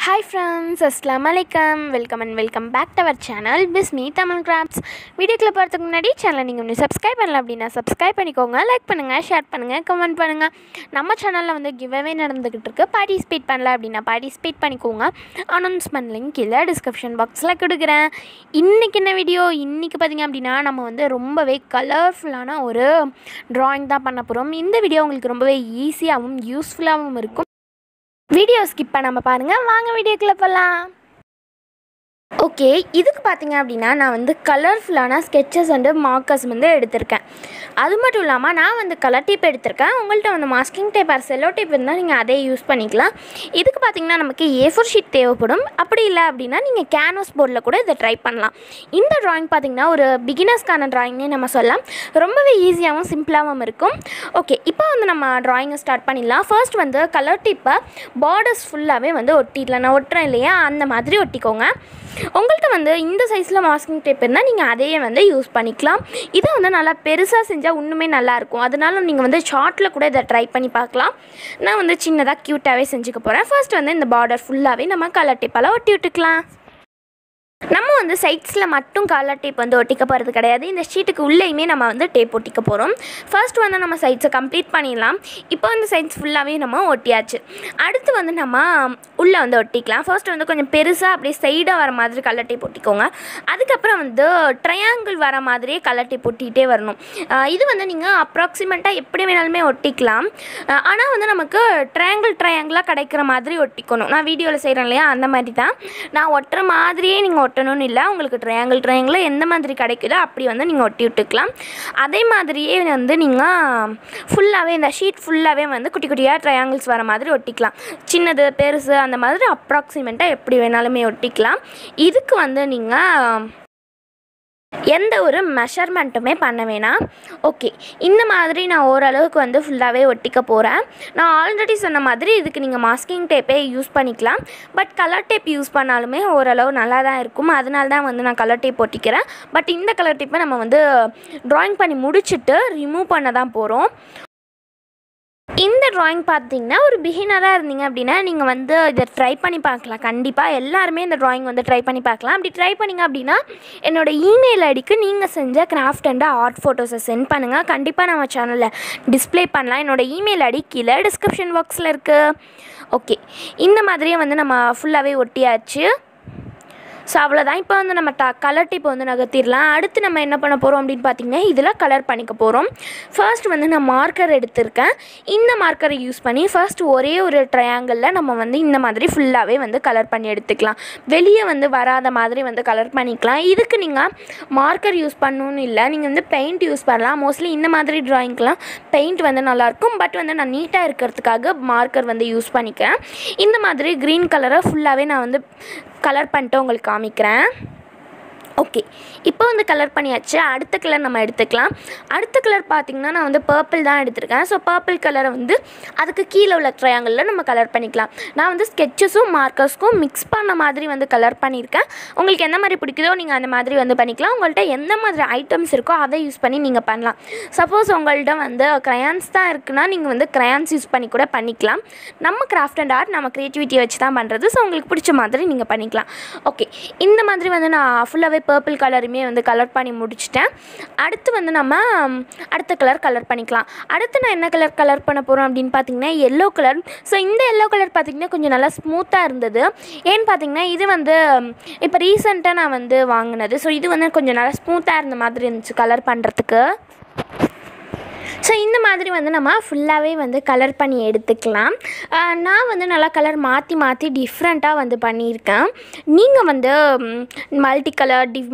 Hi friends, Assalamualaikum. Welcome back to our channel Bismi Tamil Crafts. Video clip பார்த்துக்கு முன்னாடி சேனலை நீங்கள் இன்னும் சப்ஸ்கிரைப் பண்ணல அப்படின்னா சப்ஸ்கிரைப் பண்ணிக்கோங்க, லைக் பண்ணுங்கள், ஷேர் பண்ணுங்கள், கமெண்ட் பண்ணுங்கள். நம்ம சேனலில் வந்து கிவ்அவே நடந்துக்கிட்டு இருக்கு. பார்ட்டிசிபேட் பண்ணல அப்படின்னா பார்ட்டிசிபேட் பண்ணிக்கோங்க. அனௌன்ஸ்மெண்ட் லிங்க் கீழே டிஸ்கிரிப்ஷன் பாக்ஸில் கொடுக்குறேன். இன்றைக்கி என்ன வீடியோ, இன்றைக்கி பார்த்திங்க அப்படின்னா நம்ம வந்து ரொம்பவே கலர்ஃபுல்லான ஒரு ட்ராயிங் தான் பண்ண போகிறோம். இந்த வீடியோ உங்களுக்கு ரொம்பவே ஈஸியாகவும் யூஸ்ஃபுல்லாகவும் இருக்கும். வீடியோ ஸ்கிப் பண்ணாமல் பாருங்கள். வாங்க வீடியோக்குள்ளே போகலாம். ஓகே, இதுக்கு பார்த்திங்க அப்படின்னா நான் வந்து கலர்ஃபுல்லான ஸ்கெட்சஸ் அண்டு மார்க்கர்ஸ் வந்து எடுத்திருக்கேன். அது மட்டும் இல்லாமல் நான் வந்து கலர் டேப் எடுத்திருக்கேன். உங்கள்கிட்ட வந்து masking tape or cello tape இருந்தால் நீங்கள் அதே யூஸ் பண்ணிக்கலாம். இதுக்கு பார்த்திங்கன்னா நமக்கு A4 ஷீட் தேவைப்படும். அப்படி இல்லை அப்படின்னா நீங்கள் கேன்வாஸ் போர்டில் கூட இதை ட்ரை பண்ணலாம். இந்த ட்ராயிங் பார்த்திங்கன்னா ஒரு பிகினர்ஸ்க்கான ட்ராயிங்னே நம்ம சொல்லலாம். ரொம்பவே ஈஸியாகவும் சிம்பிளாகவும் இருக்கும். ஓகே, இப்போ வந்து நம்ம ட்ராயிங்கை ஸ்டார்ட் பண்ணிடலாம். ஃபர்ஸ்ட் வந்து கலர் டேப்பை பார்டர்ஸ் ஃபுல்லாகவே வந்து ஒட்டிடலாம். நான் ஒட்டுறேன் இல்லையா, அந்த மாதிரி ஒட்டிக்கோங்க. உங்கள்கிட்ட வந்து இந்த சைஸில் மாஸ்கிங் டேப் இருந்தால் நீங்கள் அதையே வந்து யூஸ் பண்ணிக்கலாம். இதை வந்து நல்லா பெருசாக செஞ்சால் இன்னுமே நல்லாயிருக்கும். அதனால நீங்கள் வந்து ஷார்ட்டில் கூட இதை ட்ரை பண்ணி பார்க்கலாம். நான் வந்து சின்னதாக க்யூட்டாகவே செஞ்சுக்க போகிறேன். ஃபர்ஸ்ட் வந்து இந்த பார்டர் ஃபுல்லாகவே நம்ம கலர் டேப்பால் ஒட்டி விட்டுக்கலாம். நம்ம வந்து சைட்ஸில் மட்டும் கலர் டேப் வந்து ஒட்டிக்க போகிறது கிடையாது. இந்த ஷீட்டுக்கு உள்ளேயுமே நம்ம வந்து டேப் ஒட்டிக்க போகிறோம். ஃபர்ஸ்ட் வந்து நம்ம சைட்ஸை கம்ப்ளீட் பண்ணிடலாம். இப்போ வந்து சைட்ஸ் ஃபுல்லாகவே நம்ம ஒட்டியாச்சு. அடுத்து வந்து நம்ம உள்ளே வந்து ஒட்டிக்கலாம். ஃபர்ஸ்ட் வந்து கொஞ்சம் பெருசாக அப்படியே சைடாக வர மாதிரி கலர் டேப் ஒட்டிக்கோங்க. அதுக்கப்புறம் வந்து ட்ரையாங்கிள் வர மாதிரியே கலர் டேப் ஒட்டிகிட்டே வரணும். இது வந்து நீங்கள் அப்ராக்சிமேட்டாக எப்படி வேணாலுமே ஒட்டிக்கலாம். ஆனால் வந்து நமக்கு ட்ரையாங்கிளாக கிடைக்கிற மாதிரி ஒட்டிக்கணும். நான் வீடியோவில் செய்கிறேன் இல்லையா, அந்த மாதிரி தான். நான் ஒட்டுற மாதிரியே நீங்கள் ஒட்டணும்னு இல்லை. உங்களுக்கு ட்ரையாங்கிள் எந்த மாதிரி கிடைக்குதோ அப்படி வந்து நீங்கள் ஒட்டி விட்டுக்கலாம். அதே மாதிரியே வந்து நீங்கள் ஃபுல்லாகவே இந்த ஷீட் ஃபுல்லாகவே வந்து குட்டி குட்டியாக ட்ரையாங்கிள்ஸ் வர மாதிரி ஒட்டிக்கலாம். சின்னது பெருசு அந்த மாதிரி அப்ராக்சிமேட்டாக எப்படி வேணாலுமே ஒட்டிக்கலாம். இதுக்கு வந்து நீங்கள் எந்த ஒரு மெஷர்மெண்ட்டுமே பண்ண வேணாம். ஓகே, இந்த மாதிரி நான் ஓரளவுக்கு வந்து ஃபுல்லாகவே ஒட்டிக்க போகிறேன். நான் ஆல்ரெடி சொன்ன மாதிரி இதுக்கு நீங்கள் மாஸ்கிங் டேப்பே யூஸ் பண்ணிக்கலாம். பட் கலர் டேப் யூஸ் பண்ணாலுமே ஓரளவு நல்லா தான் இருக்கும். அதனால தான் வந்து நான் கலர் டேப் ஒட்டிக்கிறேன். பட் இந்த கலர் டேப்பை நம்ம வந்து ட்ராயிங் பண்ணி முடிச்சுட்டு ரிமூவ் பண்ண தான் போகிறோம். இந்த ட்ராயிங் பார்த்திங்கன்னா ஒரு பிகினராக இருந்தீங்க அப்படின்னா நீங்கள் வந்து இதை ட்ரை பண்ணி பார்க்கலாம். கண்டிப்பாக எல்லாருமே இந்த ட்ராயிங் வந்து ட்ரை பண்ணி பார்க்கலாம். அப்படி ட்ரை பண்ணிங்க அப்படின்னா என்னோடய இமெயில் ஐடிக்கு நீங்கள் செஞ்ச கிராஃப்ட் அண்ட் ஆர்ட் ஃபோட்டோஸை சென்ட் பண்ணுங்கள். கண்டிப்பாக நம்ம சேனலில் டிஸ்பிளே பண்ணலாம். என்னோடய இமெயில் ஐடி கீழே டிஸ்கிரிப்ஷன் பாக்ஸில் இருக்குது. ஓகே, இந்த மாதிரியே வந்து நம்ம ஃபுல்லாகவே ஒட்டியாச்சு. ஸோ அவ்வளோதான். இப்போ வந்து நம்ம கலர் டேப் வந்து நகர்த்திடலாம். அடுத்து நம்ம என்ன பண்ண போகிறோம் அப்படின்னு பார்த்திங்கன்னா இதில் கலர் பண்ணிக்க போகிறோம். ஃபர்ஸ்ட் வந்து நான் மார்க்கர் எடுத்திருக்கேன். இந்த மார்க்கரை யூஸ் பண்ணி ஃபர்ஸ்ட் ஒரே ஒரு ட்ரையாங்கிளில் நம்ம வந்து இந்த மாதிரி ஃபுல்லாகவே வந்து கலர் பண்ணி எடுத்துக்கலாம். வெளியே வந்து வராத மாதிரி வந்து கலர் பண்ணிக்கலாம். இதுக்கு நீங்கள் மார்க்கர் யூஸ் பண்ணணும்னு இல்லை, நீங்கள் வந்து பெயிண்ட் யூஸ் பண்ணலாம். மோஸ்ட்லி இந்த மாதிரி ட்ராயிங்க்கெலாம் பெயிண்ட் வந்து நல்லாயிருக்கும். பட் வந்து நான் நீட்டாக இருக்கிறதுக்காக மார்க்கர் வந்து யூஸ் பண்ணிக்கிறேன். இந்த மாதிரி க்ரீன் கலரை ஃபுல்லாகவே நான் வந்து கலர் பண்ணிட்டு உங்களுக்கு காமிக்கிறேன். ஓகே, இப்போ வந்து கலர் பண்ணியாச்சு. அடுத்த கலர் நம்ம எடுத்துக்கலாம். அடுத்த கலர் பார்த்திங்கன்னா நான் வந்து பர்பிள் தான் எடுத்திருக்கேன். ஸோ பர்பிள் கலரை வந்து அதுக்கு கீழே உள்ள ட்ரையாங்கிளில் நம்ம கலர் பண்ணிக்கலாம். நான் வந்து ஸ்கெட்சஸும் மார்க்கர்ஸ்க்கும் மிக்ஸ் பண்ண மாதிரி வந்து கலர் பண்ணியிருக்கேன். உங்களுக்கு எந்த மாதிரி பிடிக்குதோ நீங்கள் அந்த மாதிரி வந்து பண்ணிக்கலாம். உங்கள்கிட்ட எந்த மாதிரி ஐட்டம்ஸ் இருக்கோ அதை யூஸ் பண்ணி நீங்கள் பண்ணலாம். சப்போஸ் உங்கள்கிட்ட வந்து க்ரையான்ஸ் தான் இருக்குன்னா நீங்கள் வந்து க்ரையான்ஸ் யூஸ் பண்ணி கூட பண்ணிக்கலாம். நம்ம கிராஃப்ட் அண்ட் ஆர்ட் நம்ம க்ரியேட்டிவிட்டியை வச்சு தான் பண்ணுறது. ஸோ உங்களுக்கு பிடிச்ச மாதிரி நீங்கள் பண்ணிக்கலாம். ஓகே, இந்த மாதிரி வந்து நான் ஃபுல்லாகவே பர்பிள் கலருமே வந்து கலர் பண்ணி முடிச்சிட்டேன். அடுத்து வந்து நம்ம அடுத்த கலர் பண்ணிக்கலாம். அடுத்து நான் என்ன கலர் பண்ண போகிறோம் அப்படின்னு பார்த்தீங்கன்னா எல்லோ கலர். ஸோ இந்த எல்லோ கலர் பார்த்திங்கன்னா கொஞ்சம் நல்லா ஸ்மூத்தாக இருந்தது. ஏன்னு பார்த்தீங்கன்னா இது வந்து இப்போ ரீசெண்டாக நான் வந்து வாங்கினது. ஸோ இது வந்து கொஞ்சம் நல்லா ஸ்மூத்தாக இருந்த மாதிரி இருந்துச்சு கலர் பண்ணுறதுக்கு. ஸோ இந்த மாதிரி வந்து நம்ம ஃபுல்லாகவே வந்து கலர் பண்ணி எடுத்துக்கலாம். நான் வந்து நல்லா கலர் மாற்றி டிஃப்ரெண்ட்டாக வந்து பண்ணியிருக்கேன். நீங்கள் வந்து multi colour,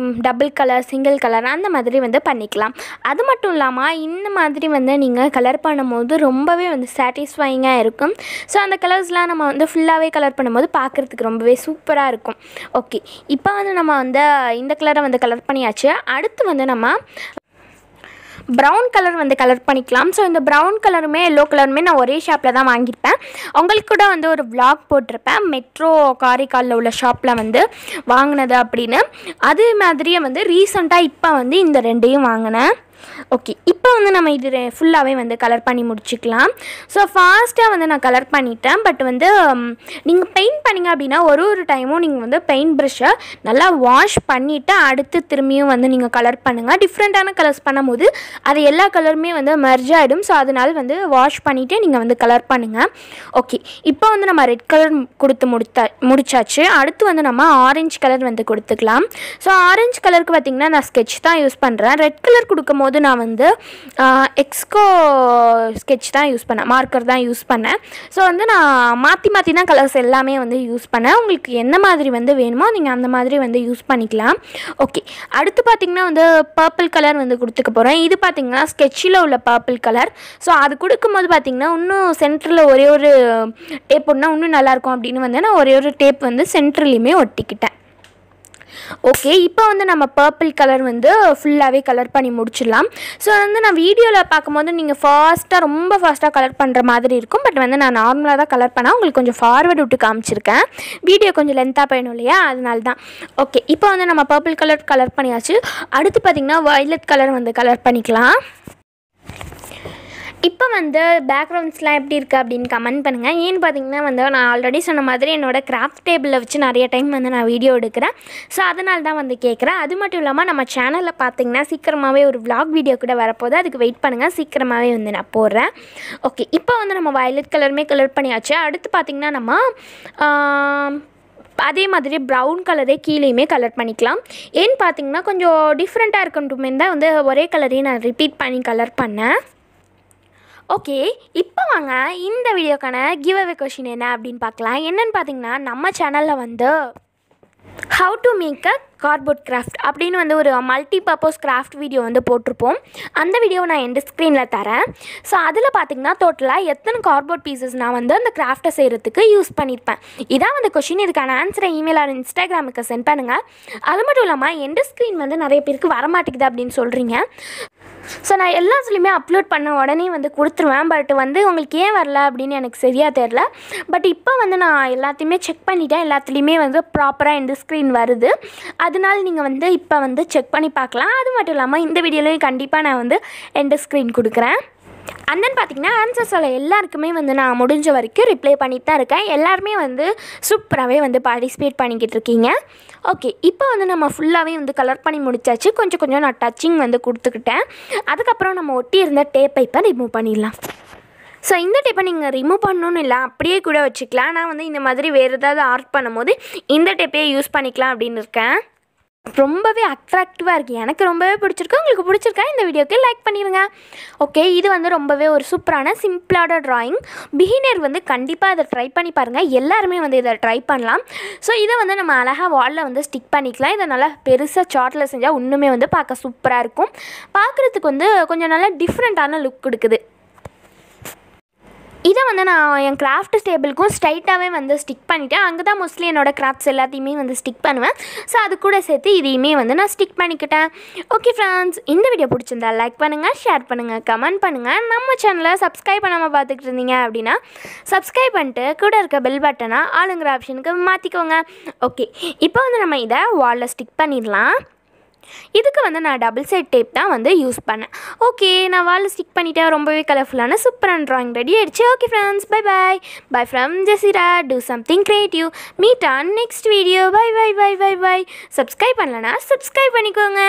double colour, single colour அந்த மாதிரி வந்து பண்ணிக்கலாம். அது மட்டும் இல்லாமல் இந்த மாதிரி வந்து நீங்கள் கலர் பண்ணும்போது ரொம்பவே வந்து சாட்டிஸ்ஃபையிங்காக இருக்கும். ஸோ அந்த கலர்ஸ்லாம் நம்ம வந்து ஃபுல்லாகவே கலர் பண்ணும்போது பார்க்குறதுக்கு ரொம்பவே சூப்பராக இருக்கும். ஓகே, இப்போ வந்து நம்ம வந்து இந்த கலரை வந்து கலர் பண்ணியாச்சு. அடுத்து வந்து நம்ம ப்ரௌன் கலர் வந்து கலர் பண்ணிக்கலாம். ஸோ இந்த ப்ரௌன் கலருமே எல்லோ கலருமே நான் ஒரே ஷாப்பில் தான் வாங்கியிருப்பேன். உங்களுக்கு கூட வந்து ஒரு விளாக் போட்டிருப்பேன் மெட்ரோ காரைக்காலில் உள்ள ஷாப்பில் வந்து வாங்கினது அப்படின்னு. அதே மாதிரியே வந்து ரீசெண்டாக இப்போ வந்து இந்த ரெண்டையும் வாங்கினேன். ஓகே, இப்போ வந்து நம்ம இது ஃபுல்லாகவே வந்து கலர் பண்ணி முடிச்சுக்கலாம். ஸோ ஃபாஸ்ட்டாக வந்து நான் கலர் பண்ணிட்டேன். பட் வந்து நீங்கள் பெயிண்ட் பண்ணிங்க அப்படின்னா ஒரு டைமும் நீங்கள் வந்து பெயிண்ட் ப்ரஷ்ஷை நல்லா வாஷ் பண்ணிவிட்டு அடுத்து திரும்பியும் வந்து நீங்கள் கலர் பண்ணுங்கள். டிஃப்ரெண்ட்டான கலர்ஸ் பண்ணும்போது அது எல்லா கலருமே வந்து மெர்ஜ் ஆகிடும். ஸோ அதனால் வந்து வாஷ் பண்ணிவிட்டு நீங்கள் வந்து கலர் பண்ணுங்கள். ஓகே, இப்போ வந்து நம்ம ரெட் கலர் கொடுத்து முடிச்சாச்சு. அடுத்து வந்து நம்ம ஆரஞ்சு கலர் வந்து கொடுத்துக்கலாம். ஸோ ஆரஞ்சு கலருக்கு பார்த்திங்கன்னா நான் ஸ்கெட்ச் தான் யூஸ் பண்ணுறேன். ரெட் கலர் கொடுக்கும் போது நான் வந்து எக்ஸ்கோ ஸ்கெட்ச் தான் யூஸ் பண்ணேன், மார்க்கர் தான் யூஸ் பண்ணேன். ஸோ வந்து நான் மாற்றி தான் கலர்ஸ் எல்லாமே வந்து யூஸ் பண்ணேன். உங்களுக்கு என்ன மாதிரி வந்து வேணுமோ நீங்கள் அந்த மாதிரி வந்து யூஸ் பண்ணிக்கலாம். ஓகே, அடுத்து பார்த்திங்கன்னா வந்து பர்பிள் கலர் வந்து கொடுத்துக்க போகிறேன். இது பார்த்திங்கன்னா ஸ்கெட்சில் உள்ள பர்பிள் கலர். ஸோ அது கொடுக்கும்போது பார்த்திங்கன்னா இன்னும் சென்டரில் ஒரே ஒரு டேப் ஒன்றா இன்னும் நல்லாயிருக்கும் அப்படின்னு வந்து நான் ஒரே ஒரு டேப் வந்து சென்டர்லேயுமே ஒட்டிக்கிட்டேன். ஓகே, இப்போ வந்து நம்ம பர்பிள் கலர் வந்து ஃபுல்லாகவே கலர் பண்ணி முடிச்சிடலாம். ஸோ வந்து நான் வீடியோவில் பார்க்கும்போது நீங்கள் ரொம்ப ஃபாஸ்ட்டாக கலர் பண்ணுற மாதிரி இருக்கும். பட் வந்து நான் நார்மலாக தான் கலர் பண்ணால் உங்களுக்கு கொஞ்சம் ஃபார்வர்டு விட்டு காமிச்சிருக்கேன். வீடியோ கொஞ்சம் லென்த்தாக போயிடும் இல்லையா, அதனால தான். ஓகே, இப்போ வந்து நம்ம பர்பிள் கலர் பண்ணியாச்சு. அடுத்து பார்த்திங்கன்னா வயலட் கலர் வந்து கலர் பண்ணிக்கலாம். இப்போ வந்து பேக்ரவுண்ட்ஸ்லாம் எப்படி இருக்குது அப்படின்னு கமெண்ட் பண்ணுங்கள். ஏன்னு பார்த்தீங்கன்னா வந்து நான் ஆல்ரெடி சொன்ன மாதிரி என்னோடய கிராஃப்ட் டேபிளில் வச்சு நிறைய டைம் வந்து நான் வீடியோ எடுக்கிறேன். ஸோ அதனால தான் வந்து கேட்குறேன். அது மட்டும் இல்லாமல் நம்ம சேனலில் பார்த்தீங்கன்னா சீக்கிரமாகவே ஒரு விளாக் வீடியோ கூட வரப்போது. அதுக்கு வெயிட் பண்ணுங்கள், சீக்கிரமாகவே வந்து நான் போடுறேன். ஓகே, இப்போ வந்து நம்ம வயலட் கலருமே கலர் பண்ணியாச்சு. அடுத்து பார்த்திங்கன்னா நம்ம அதே மாதிரி ப்ரௌன் கலரே கீழேயுமே கலர் பண்ணிக்கலாம். ஏன்னு பார்த்தீங்கன்னா கொஞ்சம் டிஃப்ரெண்ட்டாக இருக்கட்டுமே தான் வந்து ஒரே கலரையும் நான் ரிப்பீட் பண்ணி கலர் பண்ணேன். ஓகே, இப்போ வாங்க இந்த வீடியோக்கான கிவ் அவே கொஷின் என்ன அப்படின்னு பார்க்கலாம். என்னென்னு பார்த்தீங்கன்னா நம்ம சேனலில் வந்து how to make a cardboard craft அப்படின்னு வந்து ஒரு மல்டி பர்பஸ் கிராஃப்ட் வீடியோ வந்து போட்டிருப்போம். அந்த வீடியோவை நான் எண்ட் ஸ்க்ரீனில் தரேன். ஸோ அதில் பார்த்திங்கன்னா டோட்டலாக எத்தனை கார்ட்போர்ட் பீசஸ் நான் வந்து அந்த கிராஃப்ட்டை செய்கிறதுக்கு யூஸ் பண்ணியிருப்பேன். இதான் வந்து கொஷின். இதுக்கான ஆன்சரை இமெயில் ஆர் இன்ஸ்டாகிராமுக்கு சென்ட் பண்ணுங்கள். அது மட்டும் இல்லாமல் எண்ட் ஸ்க்ரீன் வந்து நிறைய பேருக்கு வரமாட்டேங்குது அப்படின்னு சொல்கிறீங்க. ஸோ நான் எல்லாத்துலேயுமே அப்லோட் பண்ண உடனே வந்து கொடுத்துருவேன். பட் வந்து உங்களுக்கு ஏன் வரல அப்படின்னு எனக்கு சரியாக தெரில. பட் இப்போ வந்து நான் எல்லாத்தையுமே செக் பண்ணிட்டேன். எல்லாத்துலேயுமே வந்து ப்ராப்பராக எண்ட் ஸ்க்ரீன் வருது. அதனால நீங்கள் வந்து இப்போ வந்து செக் பண்ணி பார்க்கலாம். அது மட்டும் இல்லாமல் இந்த வீடியோலையும் கண்டிப்பாக நான் வந்து எண்ட் ஸ்க்ரீன் கொடுக்குறேன். அண்ட் தென் பார்த்திங்கன்னா ஆன்சர்ஸில் எல்லாருக்குமே வந்து நான் முடிஞ்ச வரைக்கும் ரிப்ளை பண்ணிட்டு தான் இருக்கேன். எல்லாருமே வந்து சூப்பராகவே வந்து பார்ட்டிசிபேட் பண்ணிக்கிட்டு இருக்கீங்க. ஓகே, இப்போ வந்து நம்ம ஃபுல்லாகவே வந்து கலர் பண்ணி முடிச்சாச்சு. கொஞ்சம் நான் டச்சிங் வந்து கொடுத்துக்கிட்டேன். அதுக்கப்புறம் நம்ம ஒட்டி இருந்த டேப்பை இப்போ ரிமூவ் பண்ணிடலாம். ஸோ இந்த டேப்பை நீங்கள் ரிமூவ் பண்ணணுன்னு இல்லை, அப்படியே கூட வச்சுக்கலாம். நான் வந்து இந்த மாதிரி வேறு ஏதாவது ஆர்ட் பண்ணும்போது இந்த டேப்பையே யூஸ் பண்ணிக்கலாம் அப்படின்னு இருக்கேன். ரொம்பவே அட்ராக்டிவாக இருக்குது, எனக்கு ரொம்பவே பிடிச்சிருக்கு. உங்களுக்கு பிடிச்சிருக்கா இந்த வீடியோக்கு லைக் பண்ணிடுங்க. ஓகே, இது வந்து ரொம்பவே ஒரு சூப்பரான சிம்பிளான ட்ராயிங். பிகினர் வந்து கண்டிப்பாக இதை ட்ரை பண்ணி பாருங்கள். எல்லாருமே வந்து இதை ட்ரை பண்ணலாம். ஸோ இதை வந்து நம்ம அழகாக வாலில் வந்து ஸ்டிக் பண்ணிக்கலாம். இதை நல்லா பெருசாக சார்ட்டில் செஞ்சால் இன்னுமே வந்து பார்க்க சூப்பராக இருக்கும். பார்க்குறதுக்கு வந்து கொஞ்சம் நல்லா டிஃப்ரெண்ட்டான லுக் கொடுக்குது. இதை வந்து நான் என் கிராஃப்ட் டேபிளுக்கும் ஸ்ட்ரைட்டாகவே வந்து ஸ்டிக் பண்ணிவிட்டேன். அங்கே தான் மோஸ்ட்லி என்னோடய கிராஃப்ட்ஸ் எல்லாத்தையுமே வந்து ஸ்டிக் பண்ணுவேன். ஸோ அது கூட சேர்த்து இதையுமே வந்து நான் ஸ்டிக் பண்ணிக்கிட்டேன். ஓகே ஃப்ரெண்ட்ஸ், இந்த வீடியோ பிடிச்சிருந்தா லைக் பண்ணுங்கள், ஷேர் பண்ணுங்கள், கமெண்ட் பண்ணுங்கள். நம்ம சேனலை சப்ஸ்கிரைப் பண்ணாமல் பார்த்துக்கிட்டு இருந்தீங்க அப்படின்னா சப்ஸ்கிரைப் பண்ணிட்டு கூட இருக்க பெல் பட்டனை ஆளுங்கிற ஆப்ஷனுக்கு மாற்றிக்கோங்க. ஓகே, இப்போ வந்து நம்ம இதை வாலில் ஸ்டிக் பண்ணிடலாம். இதுக்கு வந்து நான் டபுள் சைட் டேப் தான் வந்து யூஸ் பண்ணேன். ஓகே, நான் வாலில் ஸ்டிக் பண்ணிவிட்டேன். ரொம்பவே கலர்ஃபுல்லான சூப்பரான ட்ராயிங் ரெடி ஆகிடுச்சு. Okay friends, bye from Jaseera. Do something creative. Meet on next video. Bye. Subscribe பண்ணலன்னா சப்ஸ்கிரைப் பண்ணிக்கோங்க.